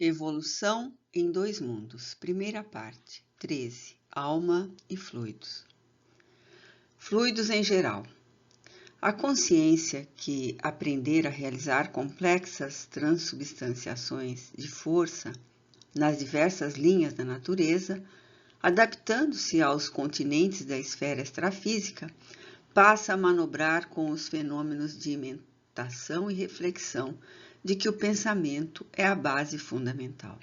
Evolução em dois mundos. Primeira parte. 13. Alma e fluidos. Fluidos em geral. A consciência que aprender a realizar complexas transubstanciações de força nas diversas linhas da natureza, adaptando-se aos continentes da esfera extrafísica, passa a manobrar com os fenômenos de imentação e reflexão de que o pensamento é a base fundamental.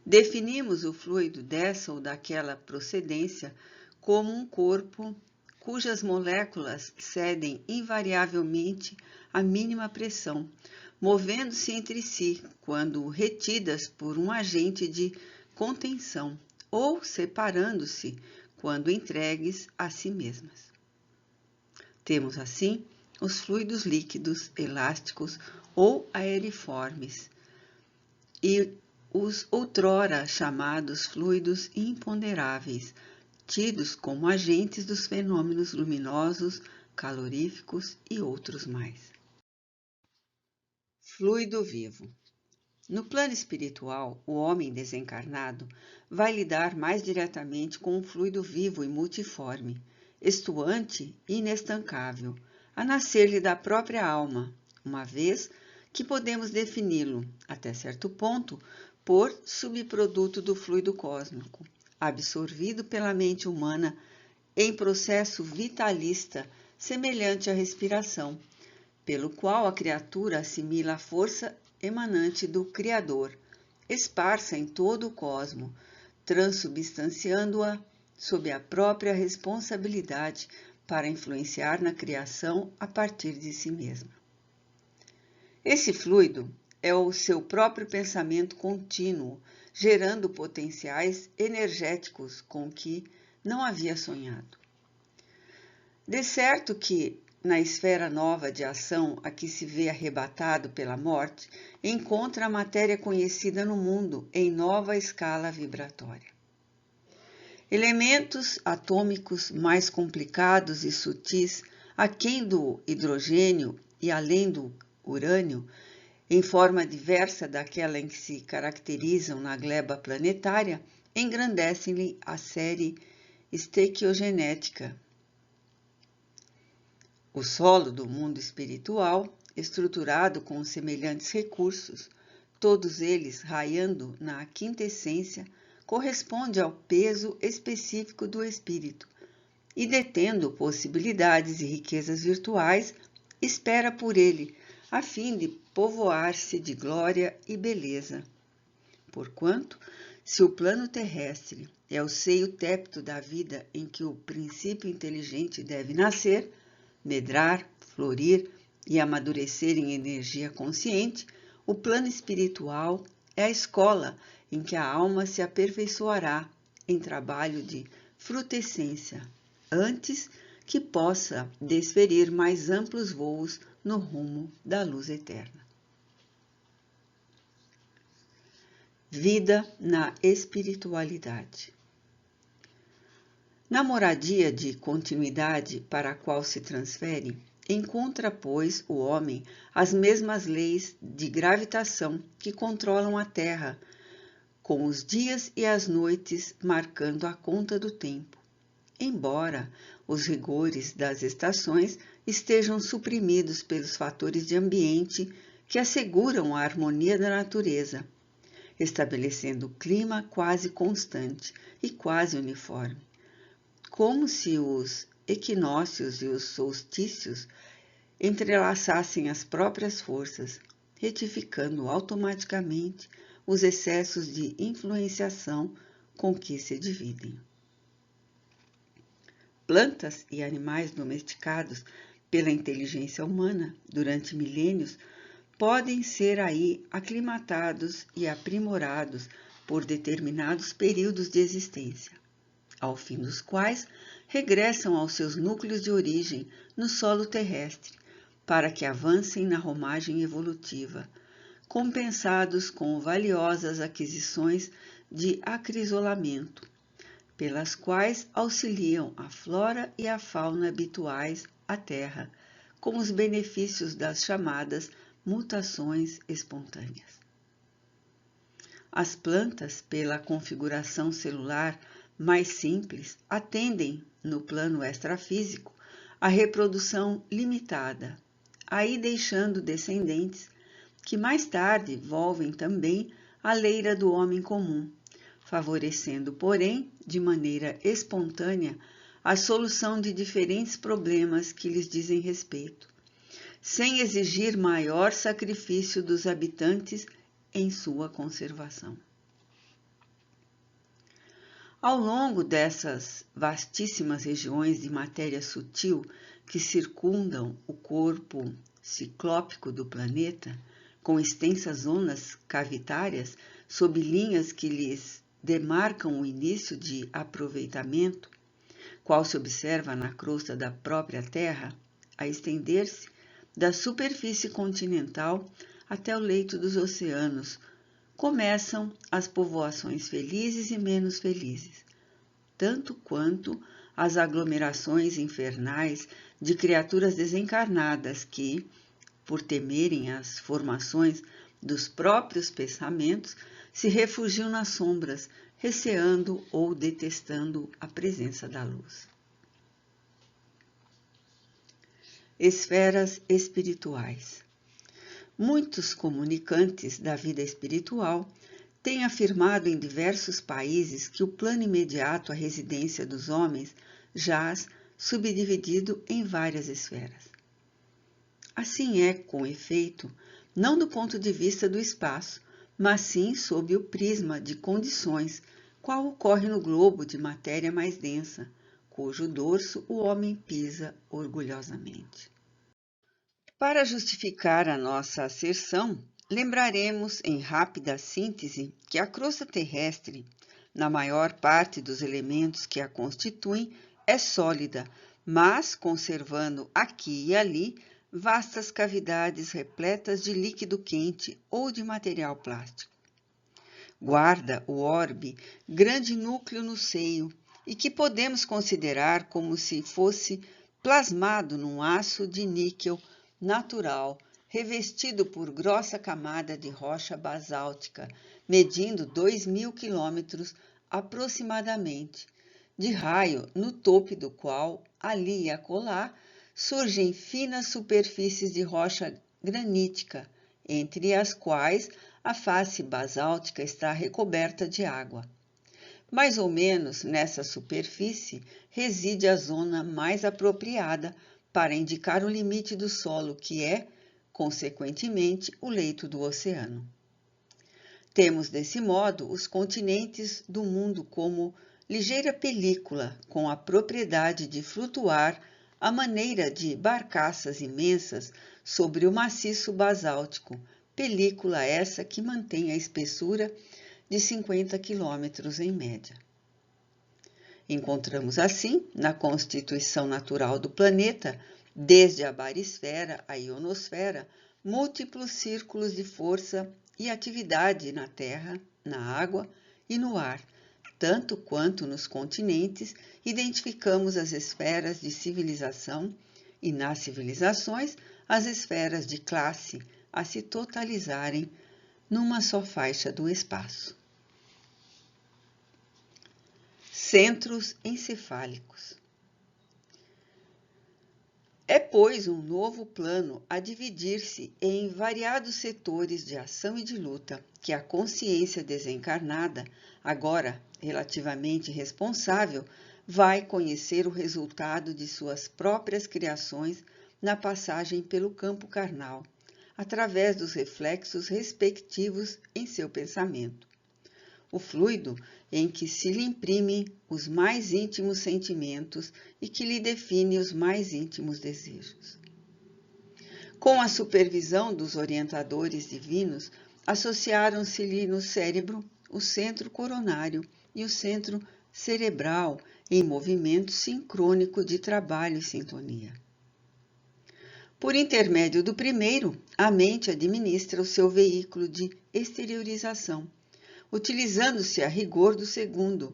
Definimos o fluido dessa ou daquela procedência como um corpo cujas moléculas cedem invariavelmente à mínima pressão, movendo-se entre si quando retidas por um agente de contenção ou separando-se quando entregues a si mesmas. Temos assim os fluidos líquidos, elásticos ou aeriformes e os outrora chamados fluidos imponderáveis, tidos como agentes dos fenômenos luminosos, caloríficos e outros mais. Fluido vivo. No plano espiritual, o homem desencarnado vai lidar mais diretamente com um fluido vivo e multiforme, estuante e inestancável, a nascer-lhe da própria alma, uma vez que podemos defini-lo, até certo ponto, por subproduto do fluido cósmico, absorvido pela mente humana em processo vitalista semelhante à respiração, pelo qual a criatura assimila a força emanante do Criador, esparsa em todo o cosmo, transubstanciando-a sob a própria responsabilidade para influenciar na criação a partir de si mesma. Esse fluido é o seu próprio pensamento contínuo, gerando potenciais energéticos com que não havia sonhado. De certo que, na esfera nova de ação a que se vê arrebatado pela morte, encontra a matéria conhecida no mundo em nova escala vibratória. Elementos atômicos mais complicados e sutis, aquém do hidrogênio e além do urânio, em forma diversa daquela em que se caracterizam na gleba planetária, engrandecem-lhe a série estequiogenética. O solo do mundo espiritual, estruturado com semelhantes recursos, todos eles raiando na quintessência, corresponde ao peso específico do espírito e, detendo possibilidades e riquezas virtuais, espera por ele, a fim de povoar-se de glória e beleza. Porquanto, se o plano terrestre é o seio tépido da vida em que o princípio inteligente deve nascer, medrar, florir e amadurecer em energia consciente, o plano espiritual é a escola em que a alma se aperfeiçoará em trabalho de frutescência, antes que possa desferir mais amplos voos no rumo da luz eterna. Vida na espiritualidade. Na moradia de continuidade para a qual se transfere, encontra, pois, o homem as mesmas leis de gravitação que controlam a Terra, com os dias e as noites marcando a conta do tempo, embora os rigores das estações estejam suprimidos pelos fatores de ambiente que asseguram a harmonia da natureza, estabelecendo o clima quase constante e quase uniforme, como se os equinócios e os solstícios entrelaçassem as próprias forças, retificando automaticamente os excessos de influenciação com que se dividem. Plantas e animais domesticados pela inteligência humana durante milênios podem ser aí aclimatados e aprimorados por determinados períodos de existência, ao fim dos quais regressam aos seus núcleos de origem no solo terrestre, para que avancem na romagem evolutiva, compensados com valiosas aquisições de acrisolamento, pelas quais auxiliam a flora e a fauna habituais à Terra, com os benefícios das chamadas mutações espontâneas. As plantas, pela configuração celular mais simples, atendem, no plano extrafísico, à reprodução limitada, aí deixando descendentes que mais tarde volvem também à leira do homem comum, favorecendo, porém, de maneira espontânea, a solução de diferentes problemas que lhes dizem respeito, sem exigir maior sacrifício dos habitantes em sua conservação. Ao longo dessas vastíssimas regiões de matéria sutil que circundam o corpo ciclópico do planeta, com extensas zonas cavitárias sob linhas que lhes demarcam o início de aproveitamento, qual se observa na crosta da própria Terra, a estender-se da superfície continental até o leito dos oceanos, começam as povoações felizes e menos felizes, tanto quanto as aglomerações infernais de criaturas desencarnadas que, por temerem as formações dos próprios pensamentos, se refugiam nas sombras, receando ou detestando a presença da luz. Esferas espirituais. Muitos comunicantes da vida espiritual têm afirmado em diversos países que o plano imediato à residência dos homens jaz subdividido em várias esferas. Assim é, com efeito, não do ponto de vista do espaço, mas sim sob o prisma de condições, qual ocorre no globo de matéria mais densa, cujo dorso o homem pisa orgulhosamente. Para justificar a nossa asserção, lembraremos em rápida síntese que a crosta terrestre, na maior parte dos elementos que a constituem, é sólida, mas conservando aqui e ali vastas cavidades repletas de líquido quente ou de material plástico. Guarda o orbe grande núcleo no seio e que podemos considerar como se fosse plasmado num aço de níquel natural, revestido por grossa camada de rocha basáltica, medindo 2.000 quilômetros aproximadamente, de raio no topo do qual, ali e acolá, surgem finas superfícies de rocha granítica, entre as quais a face basáltica está recoberta de água. Mais ou menos nessa superfície reside a zona mais apropriada para indicar o limite do solo, que é, consequentemente, o leito do oceano. Temos, desse modo, os continentes do mundo como ligeira película, com a propriedade de flutuar à maneira de barcaças imensas sobre o maciço basáltico, película essa que mantém a espessura de 50 quilômetros em média. Encontramos assim, na constituição natural do planeta, desde a barisfera à ionosfera, múltiplos círculos de força e atividade na terra, na água e no ar, tanto quanto nos continentes identificamos as esferas de civilização e nas civilizações as esferas de classe a se totalizarem numa só faixa do espaço. Centros encefálicos. É, pois, um novo plano a dividir-se em variados setores de ação e de luta que a consciência desencarnada, agora relativamente responsável, vai conhecer o resultado de suas próprias criações na passagem pelo campo carnal, através dos reflexos respectivos em seu pensamento. O fluido em que se lhe imprime os mais íntimos sentimentos e que lhe define os mais íntimos desejos. Com a supervisão dos orientadores divinos, associaram-se-lhe no cérebro o centro coronário e o centro cerebral em movimento sincrônico de trabalho e sintonia. Por intermédio do primeiro, a mente administra o seu veículo de exteriorização, utilizando-se a rigor do segundo,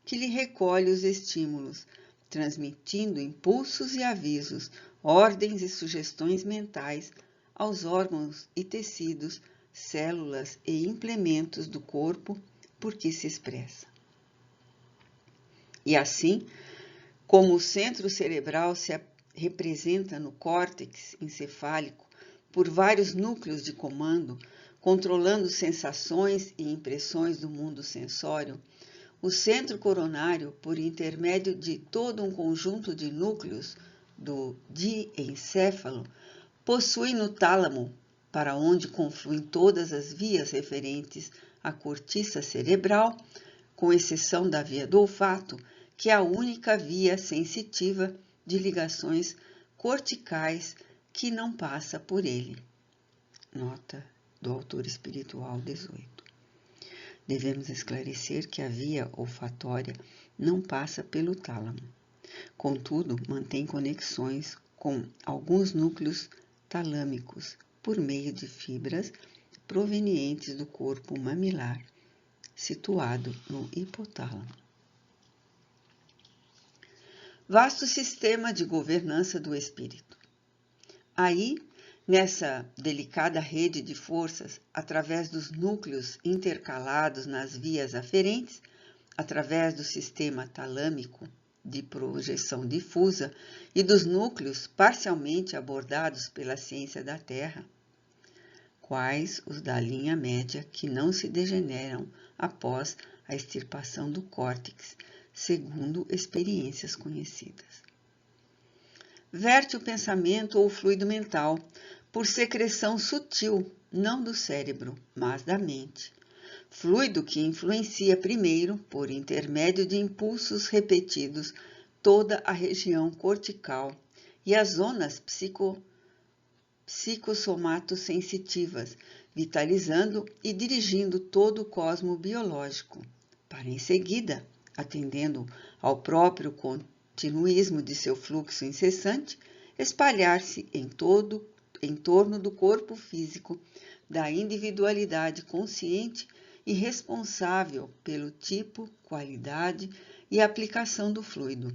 que lhe recolhe os estímulos, transmitindo impulsos e avisos, ordens e sugestões mentais aos órgãos e tecidos células e implementos do corpo por que se expressa. E assim, como o centro cerebral se representa no córtex encefálico por vários núcleos de comando, controlando sensações e impressões do mundo sensório, o centro coronário, por intermédio de todo um conjunto de núcleos do diencéfalo, possui no tálamo, para onde confluem todas as vias referentes à cortiça cerebral, com exceção da via do olfato, que é a única via sensitiva de ligações corticais que não passa por ele. Nota do autor espiritual 18. Devemos esclarecer que a via olfatória não passa pelo tálamo. Contudo, mantém conexões com alguns núcleos talâmicos por meio de fibras provenientes do corpo mamilar, situado no hipotálamo. Vasto sistema de governança do espírito. Aí, nessa delicada rede de forças, através dos núcleos intercalados nas vias aferentes, através do sistema talâmico de projeção difusa e dos núcleos parcialmente abordados pela ciência da Terra, quais os da linha média que não se degeneram após a extirpação do córtex, segundo experiências conhecidas. Verte o pensamento ou fluido mental por secreção sutil, não do cérebro, mas da mente. Fluido que influencia primeiro, por intermédio de impulsos repetidos, toda a região cortical e as zonas psicossomato-sensitivas, vitalizando e dirigindo todo o cosmo biológico, para em seguida, atendendo ao próprio continuismo de seu fluxo incessante, espalhar-se em torno do corpo físico, da individualidade consciente e responsável pelo tipo, qualidade e aplicação do fluido,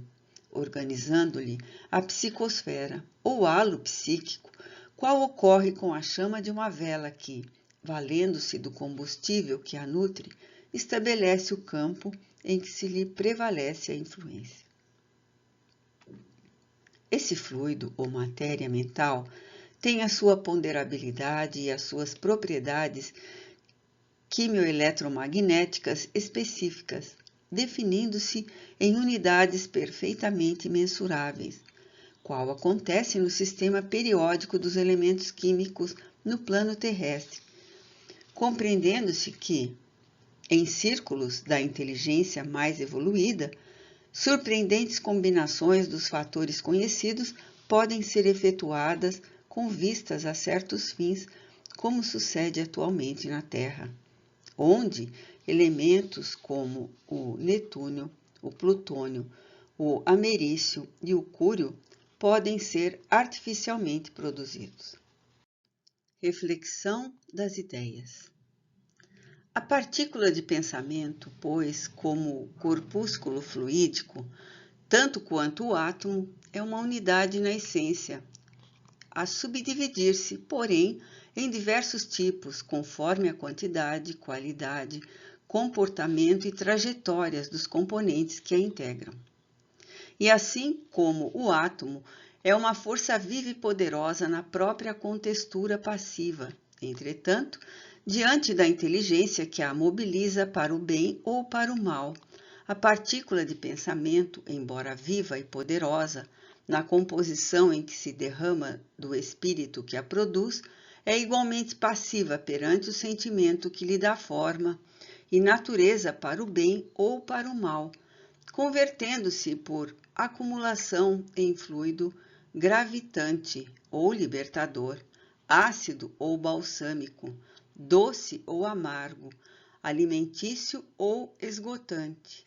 organizando-lhe a psicosfera ou halo psíquico, qual ocorre com a chama de uma vela que, valendo-se do combustível que a nutre, estabelece o campo em que se lhe prevalece a influência. Esse fluido ou matéria mental tem a sua ponderabilidade e as suas propriedades quimioeletromagnéticas específicas, definindo-se em unidades perfeitamente mensuráveis, qual acontece no sistema periódico dos elementos químicos no plano terrestre, compreendendo-se que, em círculos da inteligência mais evoluída, surpreendentes combinações dos fatores conhecidos podem ser efetuadas com vistas a certos fins, como sucede atualmente na Terra, onde elementos como o netúnio, o plutônio, o americium e o cúrio podem ser artificialmente produzidos. Reflexão das ideias. A partícula de pensamento, pois, como corpúsculo fluídico, tanto quanto o átomo, é uma unidade na essência, a subdividir-se, porém, em diversos tipos, conforme a quantidade, qualidade, comportamento e trajetórias dos componentes que a integram. E assim como o átomo é uma força viva e poderosa na própria contextura passiva, entretanto, diante da inteligência que a mobiliza para o bem ou para o mal, a partícula de pensamento, embora viva e poderosa, na composição em que se derrama do espírito que a produz, é igualmente passiva perante o sentimento que lhe dá forma e natureza para o bem ou para o mal, convertendo-se por acumulação em fluido gravitante ou libertador, ácido ou balsâmico, doce ou amargo, alimentício ou esgotante,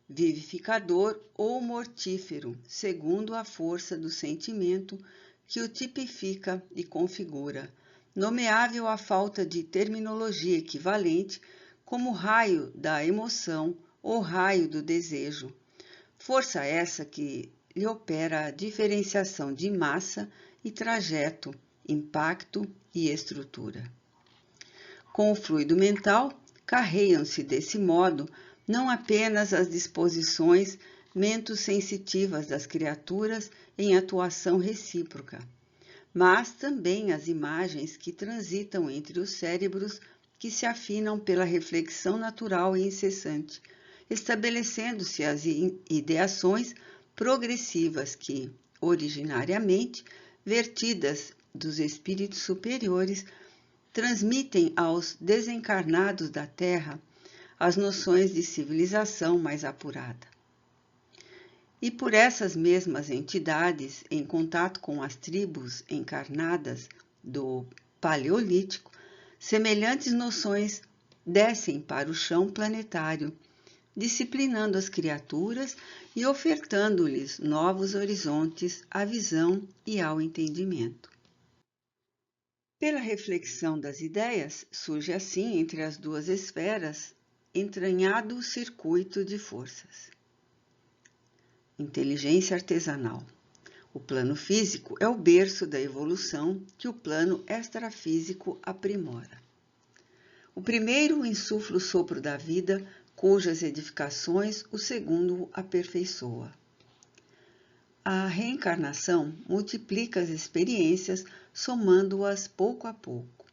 vivificador ou mortífero, segundo a força do sentimento que o tipifica e configura, nomeável à falta de terminologia equivalente como raio da emoção ou raio do desejo. Força essa que lhe opera a diferenciação de massa e trajeto, impacto e estrutura. Com o fluido mental, carregam-se desse modo não apenas as disposições mentos-sensitivas das criaturas em atuação recíproca, mas também as imagens que transitam entre os cérebros que se afinam pela reflexão natural e incessante, estabelecendo-se as ideações progressivas que, originariamente, vertidas dos espíritos superiores, transmitem aos desencarnados da Terra as noções de civilização mais apurada. E por essas mesmas entidades, em contato com as tribos encarnadas do Paleolítico, semelhantes noções descem para o chão planetário, disciplinando as criaturas e ofertando-lhes novos horizontes à visão e ao entendimento. Pela reflexão das ideias, surge assim entre as duas esferas entranhado circuito de forças. Inteligência artesanal. O plano físico é o berço da evolução que o plano extrafísico aprimora. O primeiro insufla o sopro da vida, cujas edificações o segundo aperfeiçoa. A reencarnação multiplica as experiências, somando-as pouco a pouco.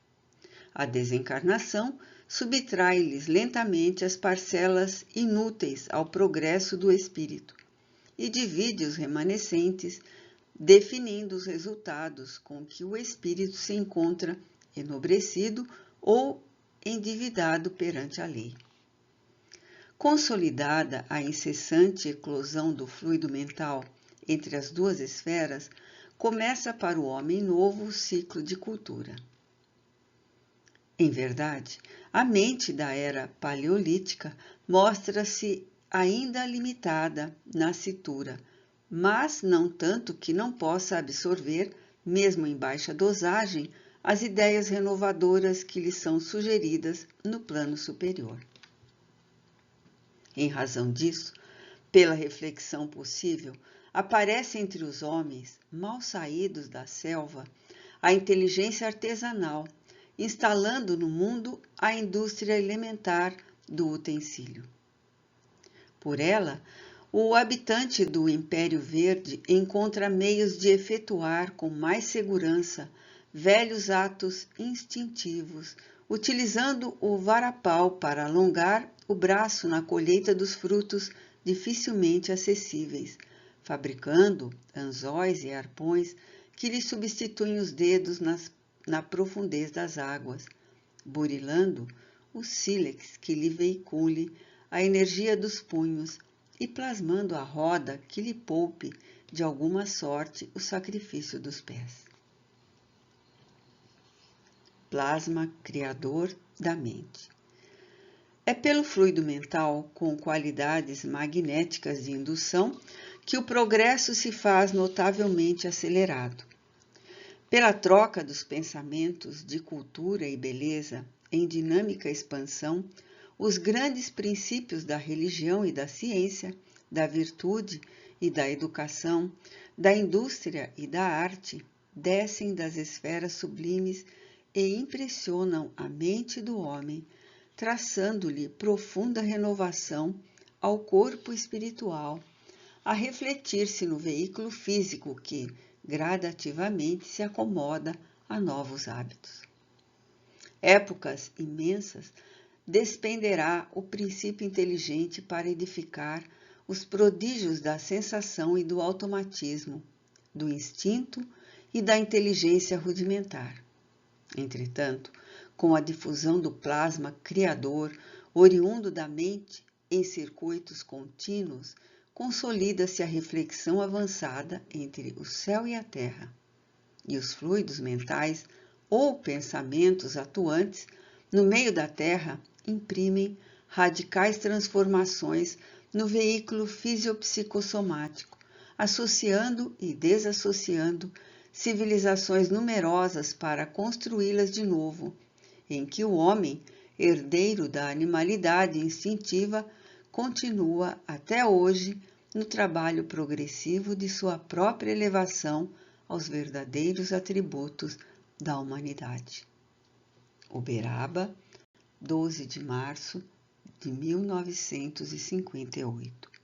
A desencarnação subtrai-lhes lentamente as parcelas inúteis ao progresso do espírito e divide os remanescentes, definindo os resultados com que o espírito se encontra enobrecido ou endividado perante a lei. Consolidada a incessante eclosão do fluido mental entre as duas esferas, começa para o homem novo o ciclo de cultura. Em verdade, a mente da era paleolítica mostra-se ainda limitada na citura, mas não tanto que não possa absorver, mesmo em baixa dosagem, as ideias renovadoras que lhe são sugeridas no plano superior. Em razão disso, pela reflexão possível, aparece entre os homens, mal saídos da selva, a inteligência artesanal, instalando no mundo a indústria elementar do utensílio. Por ela, o habitante do Império Verde encontra meios de efetuar com mais segurança velhos atos instintivos, utilizando o varapau para alongar o braço na colheita dos frutos dificilmente acessíveis, fabricando anzóis e arpões que lhe substituem os dedos na profundez das águas, burilando o sílex que lhe veicule a energia dos punhos e plasmando a roda que lhe poupe, de alguma sorte, o sacrifício dos pés. Plasma criador da mente. É pelo fluido mental, com qualidades magnéticas de indução, que o progresso se faz notavelmente acelerado. Pela troca dos pensamentos de cultura e beleza em dinâmica expansão, os grandes princípios da religião e da ciência, da virtude e da educação, da indústria e da arte, descem das esferas sublimes e impressionam a mente do homem, traçando-lhe profunda renovação ao corpo espiritual, a refletir-se no veículo físico que, gradativamente, se acomoda a novos hábitos. Épocas imensas despenderá o princípio inteligente para edificar os prodígios da sensação e do automatismo, do instinto e da inteligência rudimentar. Entretanto, com a difusão do plasma criador, oriundo da mente em circuitos contínuos, consolida-se a reflexão avançada entre o céu e a terra, e os fluidos mentais ou pensamentos atuantes no meio da terra imprimem radicais transformações no veículo fisiopsicossomático, associando e desassociando civilizações numerosas para construí-las de novo, em que o homem, herdeiro da animalidade instintiva, continua até hoje no trabalho progressivo de sua própria elevação aos verdadeiros atributos da humanidade. Uberaba, 12 de março de 1958.